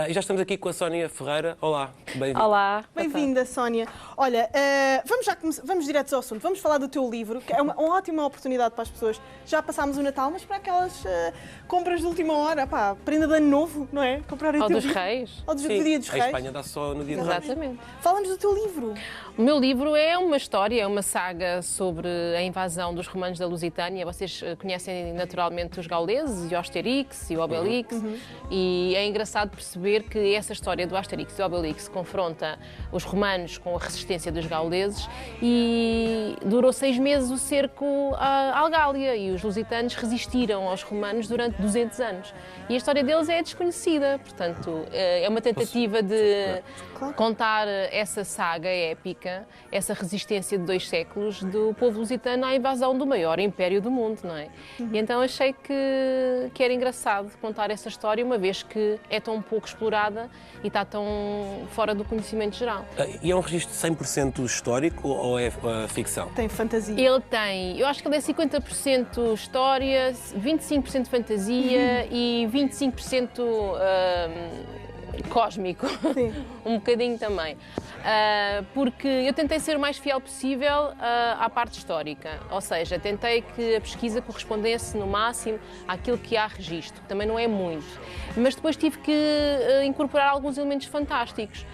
E já estamos aqui com a Sónia Ferreira. Olá, bem-vinda. Olá. Bem-vinda, Sónia. Olha, vamos direto ao assunto. Vamos falar do teu livro, que é uma ótima oportunidade para as pessoas. Já passámos o Natal, mas para aquelas compras de última hora, pá, prenda de ano novo, não é? Comprarem Ou dos Reis. Ou do Sim, Dia dos a Reis. Espanha dá só no Dia dos Reis. Exatamente. Fala-nos do teu livro. O meu livro é uma história, é uma saga sobre a invasão dos romanos da Lusitânia. Vocês conhecem naturalmente os gauleses, e o Asterix e o Obelix. E é engraçado perceber que essa história do Asterix e do Obelix confronta os romanos com a resistência dos gauleses e durou 6 meses o cerco à Gália e os lusitanos resistiram aos romanos durante 200 anos. E a história deles é desconhecida, portanto, é uma tentativa de contar essa saga épica, essa resistência de 2 séculos do povo lusitano à invasão do maior império do mundo, não é? E então achei que era engraçado contar essa história, uma vez que é tão pouco explorada e está tão fora do conhecimento geral. E é um registro 100% histórico ou é ficção? Tem fantasia. Ele tem, eu acho que ele é 50% história, 25% fantasia e 25% cósmico, Sim. um bocadinho também. Porque eu tentei ser o mais fiel possível à parte histórica, ou seja, tentei que a pesquisa correspondesse no máximo àquilo que há registro, que também não é muito, mas depois tive que incorporar alguns elementos fantásticos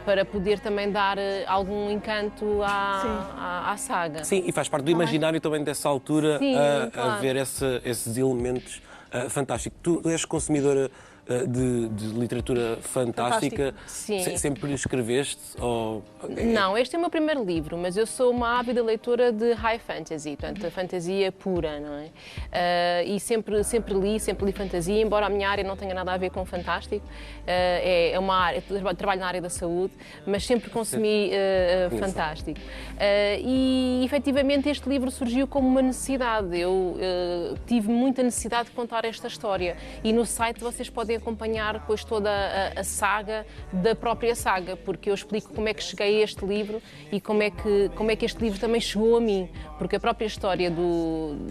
para poder também dar algum encanto à saga. Sim, e faz parte do imaginário também dessa altura. Sim, a claro. ver esses elementos fantásticos. Tu és consumidora de literatura fantástica? Sim. Sempre escreveste? Ou... Não, este é o meu primeiro livro, mas eu sou uma ávida leitora de high fantasy, portanto, a fantasia pura, não é? E sempre li fantasia, embora a minha área não tenha nada a ver com fantástico. É uma área, eu trabalho na área da saúde, mas sempre consumi fantástico. E, efetivamente, este livro surgiu como uma necessidade. Eu tive muita necessidade de contar esta história e no site vocês podem acompanhar depois toda a saga da própria saga, porque eu explico como é que cheguei a este livro e como é que este livro também chegou a mim, porque a própria história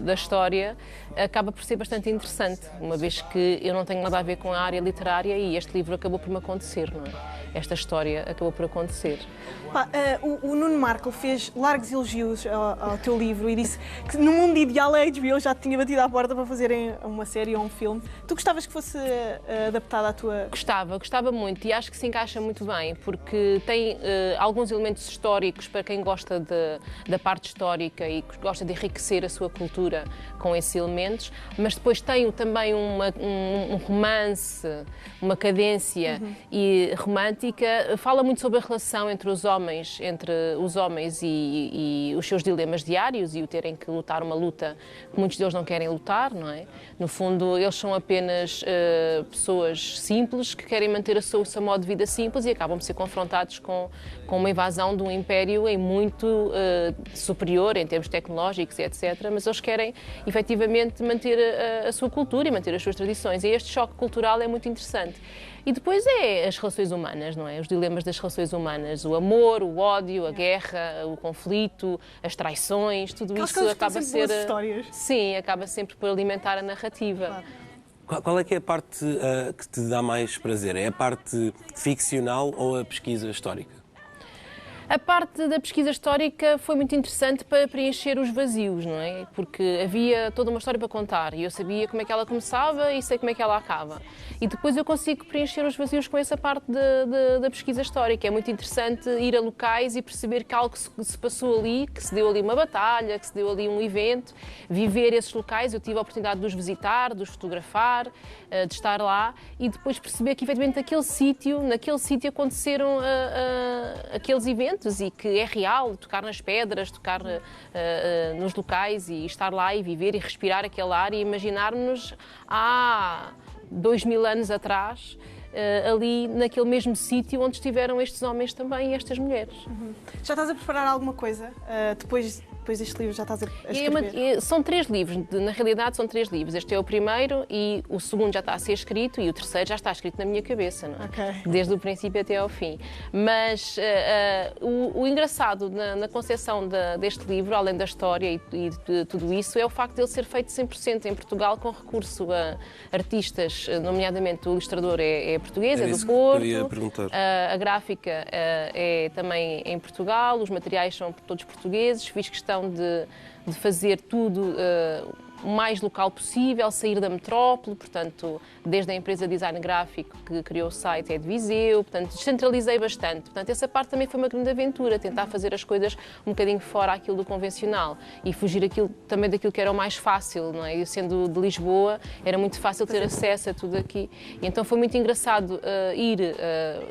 da história acaba por ser bastante interessante, uma vez que eu não tenho nada a ver com a área literária e este livro acabou por me acontecer, não é? Esta história acabou por acontecer. O Nuno Marco fez largos elogios ao teu livro e disse que no mundo ideal a HBO já te tinha batido à porta para fazerem uma série ou um filme. Tu gostavas que fosse adaptada à tua... Gostava muito e acho que se encaixa muito bem, porque tem alguns elementos históricos para quem gosta da parte histórica e gosta de enriquecer a sua cultura com esses elementos, mas depois tem também um romance, uma cadência e romântica. Fala muito sobre a relação entre os homens e os seus dilemas diários e o terem que lutar uma luta que muitos deles não querem lutar, não é? No fundo, eles são apenas pessoas simples que querem manter o seu modo de vida simples e acabam por ser confrontados com uma invasão de um império muito superior em termos tecnológicos e etc. Mas eles querem, efetivamente, manter a sua cultura e manter as suas tradições. E este choque cultural é muito interessante. E depois é as relações humanas, não é? Os dilemas das relações humanas, o amor, o ódio, a guerra, o conflito, as traições, tudo isso acaba a ser... histórias. Sim, acaba sempre por alimentar a narrativa. Claro. Qual é que é a parte que te dá mais prazer? É a parte ficcional ou a pesquisa histórica? A parte da pesquisa histórica foi muito interessante para preencher os vazios, não é? Porque havia toda uma história para contar e eu sabia como é que ela começava e sei como é que ela acaba. E depois eu consigo preencher os vazios com essa parte da pesquisa histórica. É muito interessante ir a locais e perceber que algo se passou ali, que se deu ali uma batalha, que se deu ali um evento, viver esses locais. Eu tive a oportunidade de os visitar, de os fotografar, de estar lá e depois perceber que, efetivamente, naquele sítio aconteceram aqueles eventos e que é real, tocar nas pedras, tocar nos locais e estar lá e viver e respirar aquele ar e imaginar-nos há 2000 anos atrás, ali naquele mesmo sítio onde estiveram estes homens também e estas mulheres. Já estás a preparar alguma coisa depois depois deste livro já estás a escrever? São 3 livros, na realidade são 3 livros. Este é o primeiro e o segundo já está a ser escrito e o terceiro já está escrito na minha cabeça, não é? Ok. Desde o princípio até ao fim. Mas o engraçado na concepção deste livro, além da história e de tudo isso, é o facto de ele ser feito 100% em Portugal, com recurso a artistas, nomeadamente o ilustrador é português, é do Porto. Eu ia perguntar. A gráfica é também em Portugal, os materiais são todos portugueses, fiz questão de fazer tudo o mais local possível, sair da metrópole, portanto, desde a empresa de design gráfico que criou o site é de Viseu, portanto, descentralizei bastante. Portanto, essa parte também foi uma grande aventura, tentar fazer as coisas um bocadinho fora aquilo do convencional e fugir também daquilo que era o mais fácil, não é? Eu sendo de Lisboa, era muito fácil ter acesso a tudo aqui. E então foi muito engraçado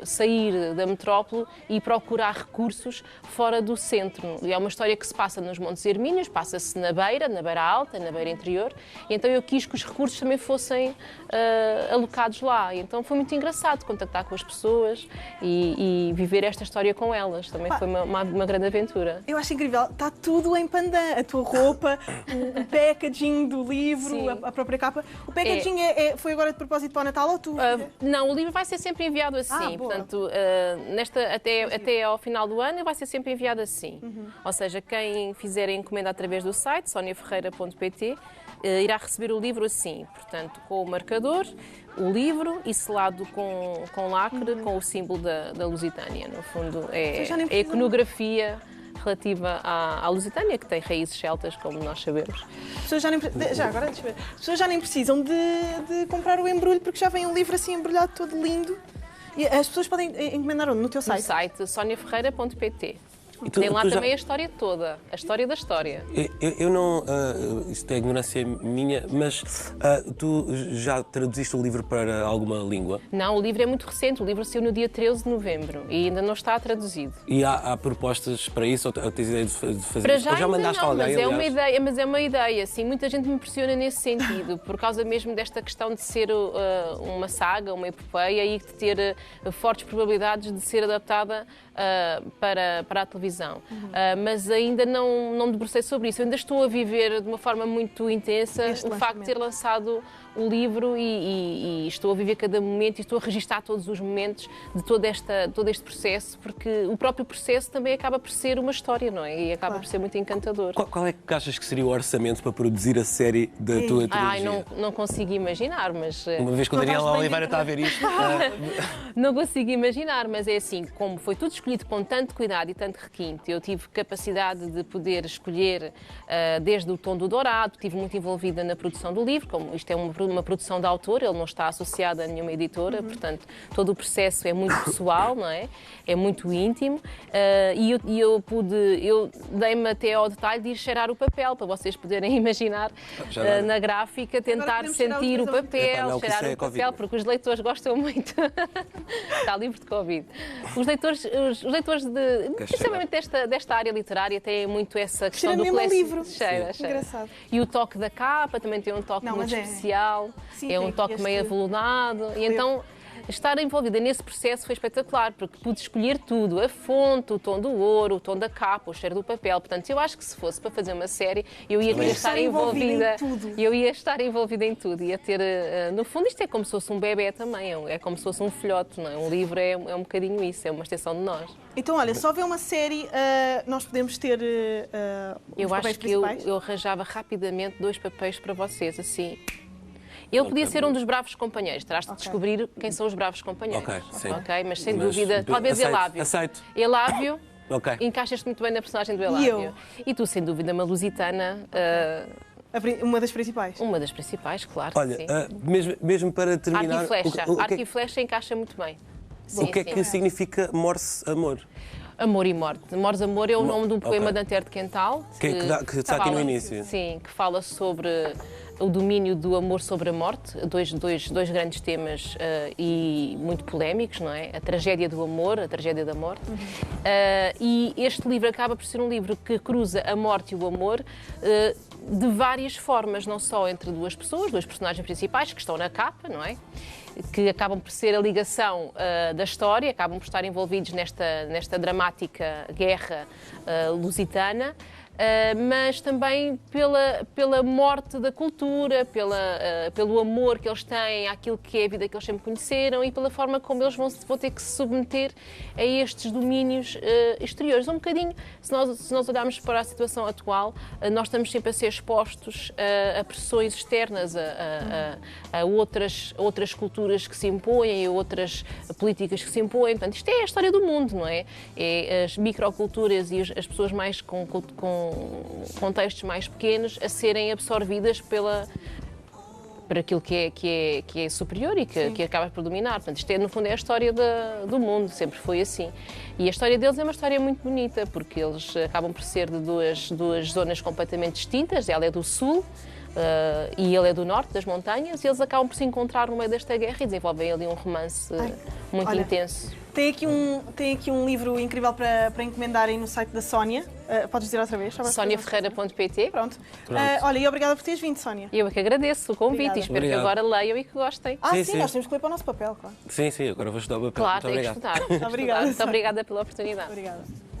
sair da metrópole e procurar recursos fora do centro. E é uma história que se passa nos Montes Hermínios, passa-se na Beira Alta, na Beira Interior, e então eu quis que os recursos também fossem alocados lá. E então foi muito engraçado contactar com as pessoas e viver esta história com elas. Também foi uma grande aventura. Eu acho incrível, está tudo em pandan. A tua roupa, o packaging do livro, a própria capa. O packaging foi agora de propósito para o Natal ou tu? Não, o livro vai ser sempre enviado assim. Portanto, até ao final do ano vai ser sempre enviado assim. Ou seja, quem fizer a encomenda através do site, soniaferreira.pt, irá receber o livro assim, portanto, com o marcador, o livro e selado com lacre, com o símbolo da Lusitânia. No fundo, é a iconografia relativa à Lusitânia, que tem raízes celtas, como nós sabemos. As pessoas As pessoas já nem precisam de comprar o embrulho, porque já vem um livro assim embrulhado, todo lindo. E as pessoas podem encomendar onde? No teu site? No site soniaferreira.pt. Tem lá também a história toda, a história da história. Eu não... isto é ignorância minha, mas tu já traduziste o livro para alguma língua? Não, o livro é muito recente, o livro saiu no dia 13 de novembro e ainda não está traduzido. E há propostas para isso ou tens ideia de fazer para isso? já Ou já mandaste não, alguém, mas é uma ideia, sim, muita gente me pressiona nesse sentido, por causa mesmo desta questão de ser uma saga, uma epopeia e de ter fortes probabilidades de ser adaptada para a televisão. Mas ainda não me debrucei sobre isso. Eu ainda estou a viver de uma forma muito intensa o facto de ter lançado o livro e estou a viver cada momento e estou a registar todos os momentos de todo este processo, porque o próprio processo também acaba por ser uma história, não é? E acaba por ser muito encantador. Qual é que achas que seria o orçamento para produzir a série da tua trilogia? Não consigo imaginar, mas... Uma vez que o Daniel Oliveira está a ver isto... Não consigo imaginar, mas é assim, como foi tudo escolhido com tanto cuidado e tanto requinte, eu tive capacidade de poder escolher desde o tom do dourado, estive muito envolvida na produção do livro, como isto é uma produção de autor, ele não está associado a nenhuma editora, portanto, todo o processo é muito pessoal, não é? É muito íntimo, e eu dei-me até ao detalhe de ir cheirar o papel, para vocês poderem imaginar na gráfica, tentar sentir o papel, cheirar o papel, porque os leitores gostam muito. Está livre de Covid. Os leitores principalmente desta área literária, têm muito essa questão do livro. Cheira. Engraçado. E o toque da capa também tem um toque muito especial. Sim, é um toque meio aveludado. E então, estar envolvida nesse processo foi espetacular, porque pude escolher tudo, a fonte, o tom do ouro, o tom da capa, o cheiro do papel. Portanto, eu acho que se fosse para fazer uma série, eu ia querer estar envolvida. Eu ia estar envolvida em tudo. Ia ter, no fundo, isto é como se fosse um bebé também, é como se fosse um filhote, não é? Um livro é um bocadinho isso, é uma extensão de nós. Então, olha, só ver uma série, nós podemos ter os papéis principais? Eu arranjava rapidamente 2 papéis para vocês, assim. Ele podia ser um dos bravos companheiros. Terás de descobrir quem são os bravos companheiros. Mas sem dúvida, talvez Elávio. Aceito. Elávio, encaixas-te muito bem na personagem do Elávio. E tu, sem dúvida, uma lusitana. Uma das principais? Uma das principais, claro. Olha, mesmo para terminar... Arco e flecha encaixa muito bem. O que é que significa Morse Amor? Amor e Morte. Morse Amor é o nome de um poema de Antero de Quental. Que está aqui no início. Sim, que fala sobre o domínio do amor sobre a morte, dois grandes temas e muito polémicos, não é? A tragédia do amor, a tragédia da morte. E este livro acaba por ser um livro que cruza a morte e o amor de várias formas, não só entre duas pessoas, 2 personagens principais que estão na capa, não é? Que acabam por ser a ligação da história, acabam por estar envolvidos nesta dramática guerra lusitana, mas também pela morte da cultura, pelo amor que eles têm àquilo que é a vida que eles sempre conheceram e pela forma como eles vão ter que se submeter a estes domínios exteriores. Um bocadinho, se nós olharmos para a situação atual, nós estamos sempre a ser expostos a pressões externas, a outras culturas que se impõem, a outras políticas que se impõem. Portanto, isto é a história do mundo, não é? É as microculturas e as pessoas mais com contextos mais pequenos a serem absorvidas por aquilo que é superior e que acaba por dominar. Portanto, isto no fundo é a história do mundo, sempre foi assim. E a história deles é uma história muito bonita, porque eles acabam por ser de duas zonas completamente distintas. Ela é do sul e ele é do norte, das montanhas, e eles acabam por se encontrar no meio desta guerra e desenvolvem ali um romance muito intenso. Tem aqui um livro incrível para encomendarem no site da Sónia. Podes dizer outra vez? soniaferreira.pt. Pronto. Olha, e obrigada por teres vindo, Sónia. Eu é que agradeço o convite e espero que agora leiam e que gostem. Sim, nós temos que ler para o nosso papel, claro. Sim, agora vou estudar o papel. Claro, Muito tem que obrigado. estudar. Obrigada. Muito obrigada pela oportunidade. Obrigada.